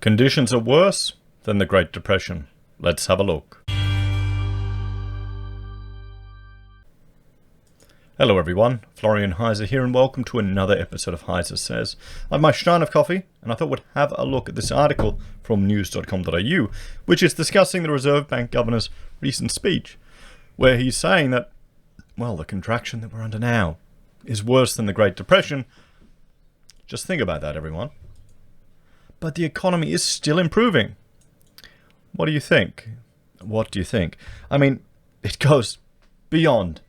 Conditions are worse than the Great Depression. Let's have a look. Hello everyone, Florian.heise here, and welcome to another episode of HeiseSays. I have my stein of coffee, and I thought we'd have a look at this article from news.com.au, which is discussing the Reserve Bank Governor's recent speech, where he's saying that, well, the contraction that we're under now is worse than the Great Depression. Just think about that, everyone. But the economy is still improving. What do you think? What do you think? I mean, it goes beyond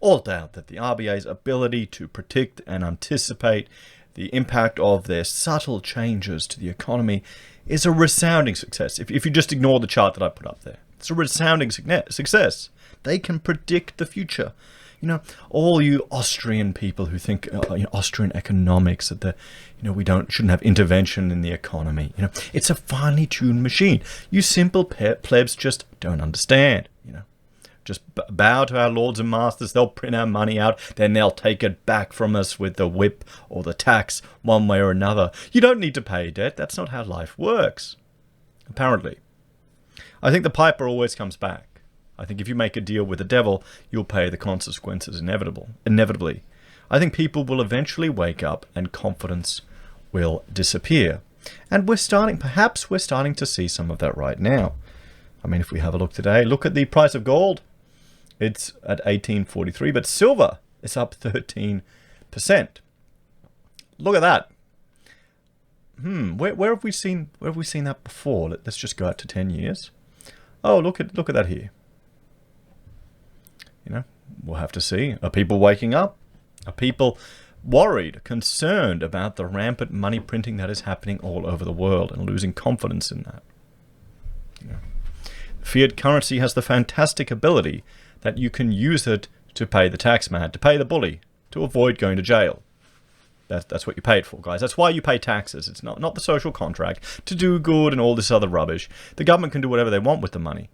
all doubt that the RBA's ability to predict and anticipate the impact of their subtle changes to the economy is a resounding success. If you just ignore the chart that I put up there, it's a resounding success. They can predict the future. You know, all you Austrian people who think Austrian economics, that we shouldn't have intervention in the economy. It's a finely tuned machine. You simple plebs just don't understand. Just bow to our lords and masters. They'll print our money out, then they'll take it back from us with the whip or the tax, one way or another. You don't need to pay debt. That's not how life works. Apparently, I think the piper always comes back. I think if you make a deal with the devil, you'll pay the consequences inevitably. I think people will eventually wake up and confidence will disappear. And perhaps we're starting to see some of that right now. I mean, if we have a look today, look at the price of gold. It's at 1843, but silver is up 13%. Look at that. Where have we seen that before? Let's just go out to 10 years. Oh, look at that here. We'll have to see. Are people waking up? Are people worried, concerned about the rampant money printing that is happening all over the world and losing confidence in that? Fiat currency has the fantastic ability that you can use it to pay the tax man, to pay the bully, to avoid going to jail. That's what you pay it for, guys. That's why you pay taxes. It's not the social contract, to do good and all this other rubbish. The government can do whatever they want with the money.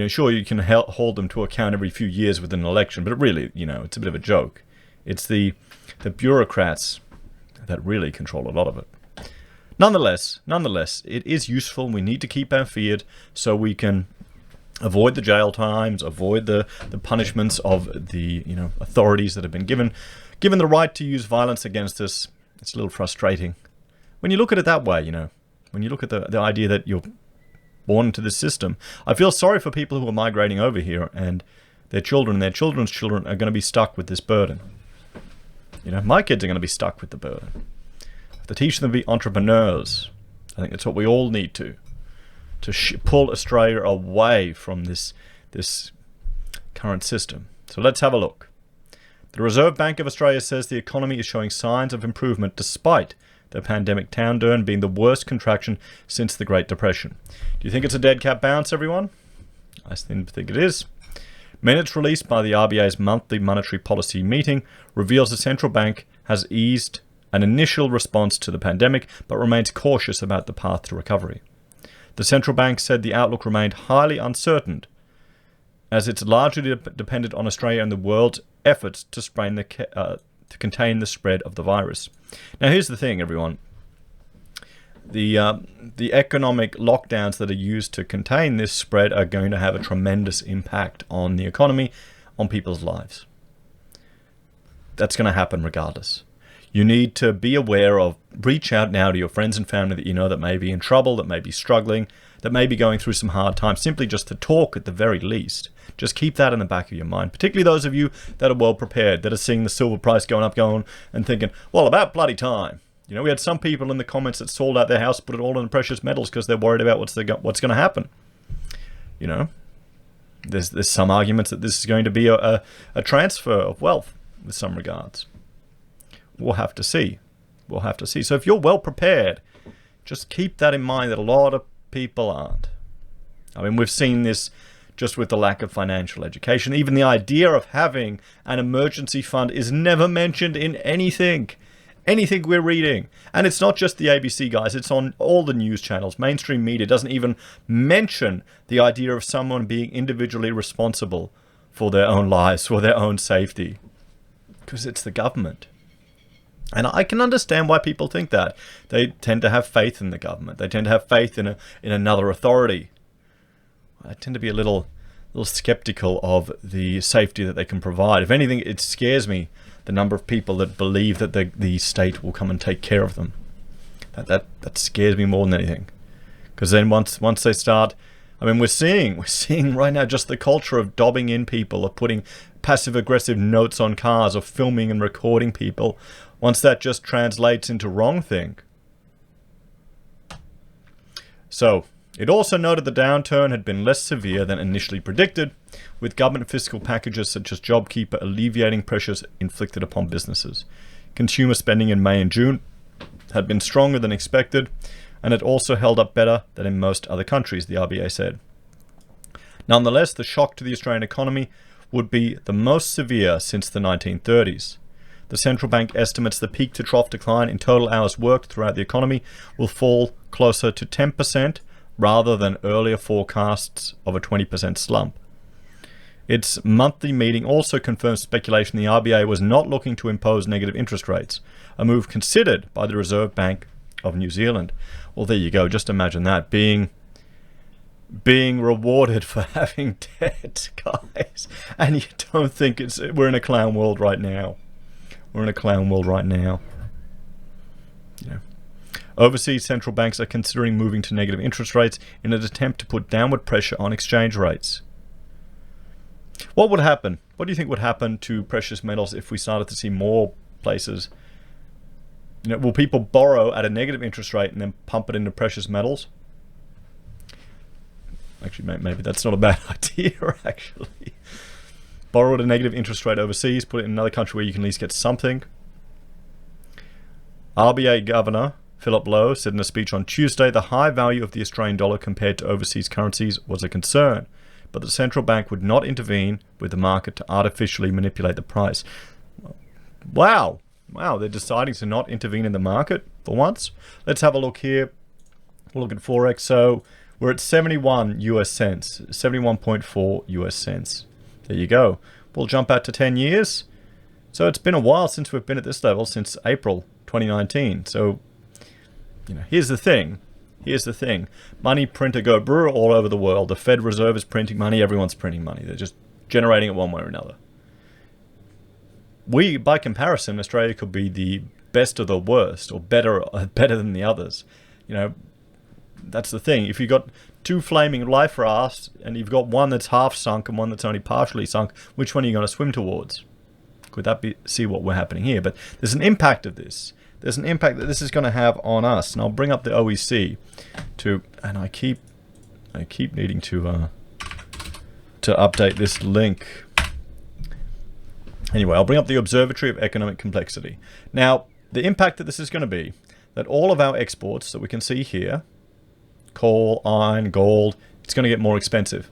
Sure, you can hold them to account every few years with an election, but really, it's a bit of a joke. It's the bureaucrats that really control a lot of it. Nonetheless, it is useful. We need to keep our fiat so we can avoid the jail times, avoid the punishments of the authorities that have been given the right to use violence against us. It's a little frustrating when you look at it that way. When you look at the idea that you're born into this system. I feel sorry for people who are migrating over here and their children and their children's children are going to be stuck with this burden. My kids are going to be stuck with the burden. To teach them to be entrepreneurs. I think that's what we all need to pull Australia away from this current system. So let's have a look. The Reserve Bank of Australia says the economy is showing signs of improvement despite the pandemic downturn being the worst contraction since the Great Depression. Do you think it's a dead cat bounce, everyone? I think it is. Minutes released by the RBA's monthly monetary policy meeting reveals the central bank has eased an initial response to the pandemic, but remains cautious about the path to recovery. The central bank said the outlook remained highly uncertain, as it's largely dependent on Australia and the world's efforts to contain the spread of the virus. Now, here's the thing, everyone. The economic lockdowns that are used to contain this spread are going to have a tremendous impact on the economy, on people's lives. That's going to happen regardless. You need to be aware of, reach out now to your friends and family that you know that may be in trouble, that may be struggling, that may be going through some hard times, simply just to talk at the very least. Just keep that in the back of your mind, particularly those of you that are well prepared, that are seeing the silver price going and thinking, well, about bloody time. We had some people in the comments that sold out their house, put it all in precious metals because they're worried about what's going to happen. There's some arguments that this is going to be a transfer of wealth with some regards. We'll have to see. So if you're well prepared, just keep that in mind that a lot of people aren't. I mean, we've seen this just with the lack of financial education. Even the idea of having an emergency fund is never mentioned in anything we're reading. And it's not just the ABC, guys. It's on all the news channels. Mainstream media doesn't even mention the idea of someone being individually responsible for their own lives, for their own safety. Because it's the government. And I can understand why people think that. They tend to have faith in the government. They tend to have faith in another authority. I tend to be a little skeptical of the safety that they can provide. If anything, it scares me, the number of people that believe that the state will come and take care of them. That scares me more than anything. Because then once they start, I mean, we're seeing right now just the culture of dobbing in people, of putting passive-aggressive notes on cars, of filming and recording people. Once that just translates into wrong thing. So, it also noted the downturn had been less severe than initially predicted, with government fiscal packages such as JobKeeper alleviating pressures inflicted upon businesses. Consumer spending in May and June had been stronger than expected, and it also held up better than in most other countries, the RBA said. Nonetheless, the shock to the Australian economy would be the most severe since the 1930s. The central bank estimates the peak-to-trough decline in total hours worked throughout the economy will fall closer to 10% rather than earlier forecasts of a 20% slump. Its monthly meeting also confirmed speculation the RBA was not looking to impose negative interest rates, a move considered by the Reserve Bank of New Zealand. Well, there you go. Just imagine that, being rewarded for having debt, guys. And you don't think we're in a clown world right now. We're in a clown world right now. Yeah. Overseas central banks are considering moving to negative interest rates in an attempt to put downward pressure on exchange rates. What would happen? What do you think would happen to precious metals if we started to see more places? Will people borrow at a negative interest rate and then pump it into precious metals? Actually, maybe that's not a bad idea, actually. Borrow at a negative interest rate overseas, put it in another country where you can at least get something. RBA Governor Philip Lowe said in a speech on Tuesday the high value of the Australian dollar compared to overseas currencies was a concern, but the central bank would not intervene with the market to artificially manipulate the price. Wow, they're deciding to not intervene in the market for once. Let's have a look here. We'll look at Forex. So we're at 71 US cents, 71.4 US cents. There you go. We'll jump out to 10 years. So it's been a while since we've been at this level, since April 2019. So, here's the thing. Money printer go brr all over the world. The Fed Reserve is printing money. Everyone's printing money. They're just generating it one way or another. We, by comparison, Australia could be the best of the worst, or better than the others. That's the thing. If you've got two flaming life rafts and you've got one that's half sunk and one that's only partially sunk, which one are you going to swim towards? Could that see what we're happening here? But there's an impact of this. There's an impact that this is going to have on us. And I'll bring up the OEC and I keep needing to update this link. Anyway, I'll bring up the Observatory of Economic Complexity. Now, the impact that this is going to be, that all of our exports that we can see here, coal, iron, gold, it's going to get more expensive.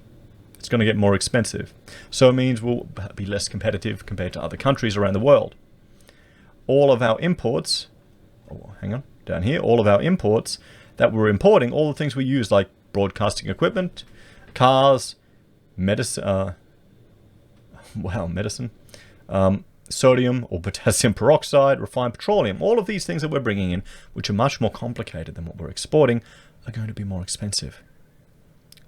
It's going to get more expensive. So it means we'll be less competitive compared to other countries around the world. All of our imports, down here, all of our imports that we're importing, all the things we use like broadcasting equipment, cars, medicine, sodium or potassium peroxide, refined petroleum, all of these things that we're bringing in, which are much more complicated than what we're exporting, are going to be more expensive.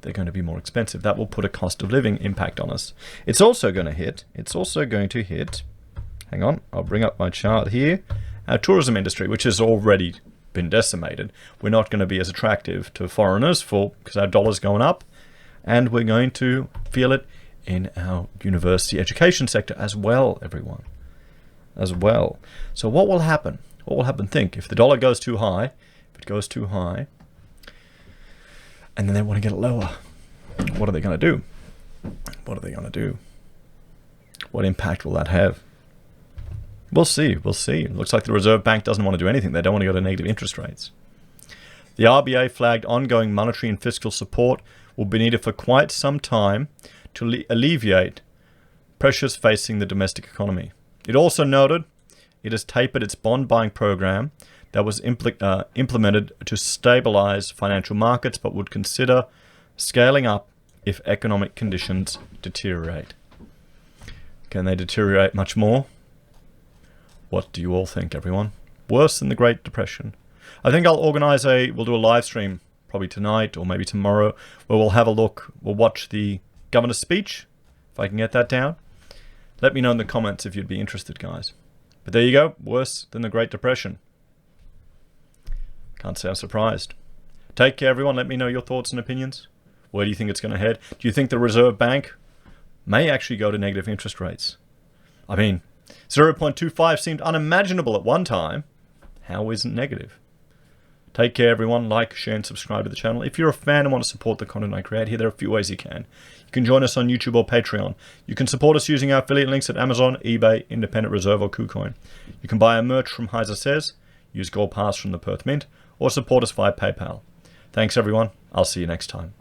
They're going to be more expensive. That will put a cost of living impact on us. It's also going to hit, hang on, I'll bring up my chart here, our tourism industry, which has already been decimated. We're not going to be as attractive to foreigners because our dollar's going up, and we're going to feel it in our university education sector as well, everyone. As well. So what will happen? Think, if the dollar goes too high, and then they want to get it lower, what are they going to do? What impact will that have? We'll see. It looks like the Reserve Bank doesn't want to do anything. They don't want to go to negative interest rates. The RBA flagged ongoing monetary and fiscal support will be needed for quite some time to alleviate pressures facing the domestic economy. It also noted it has tapered its bond buying program that was implemented to stabilize financial markets, but would consider scaling up if economic conditions deteriorate. Can they deteriorate much more? What do you all think, everyone? Worse than the Great Depression. I think we'll do a live stream probably tonight or maybe tomorrow, where we'll have a look, we'll watch the governor's speech, if I can get that down. Let me know in the comments if you'd be interested, guys. But there you go, worse than the Great Depression. Can't say I'm surprised. Take care, everyone. Let me know your thoughts and opinions. Where do you think it's going to head? Do you think the Reserve Bank may actually go to negative interest rates? I mean, 0.25 seemed unimaginable at one time. How isn't negative? Take care, everyone. Like, share, and subscribe to the channel. If you're a fan and want to support the content I create here, there are a few ways you can. You can join us on YouTube or Patreon. You can support us using our affiliate links at Amazon, eBay, Independent Reserve, or Kucoin. You can buy our merch from HeiseSays, use Gold Pass from the Perth Mint, or support us via PayPal. Thanks, everyone. I'll see you next time.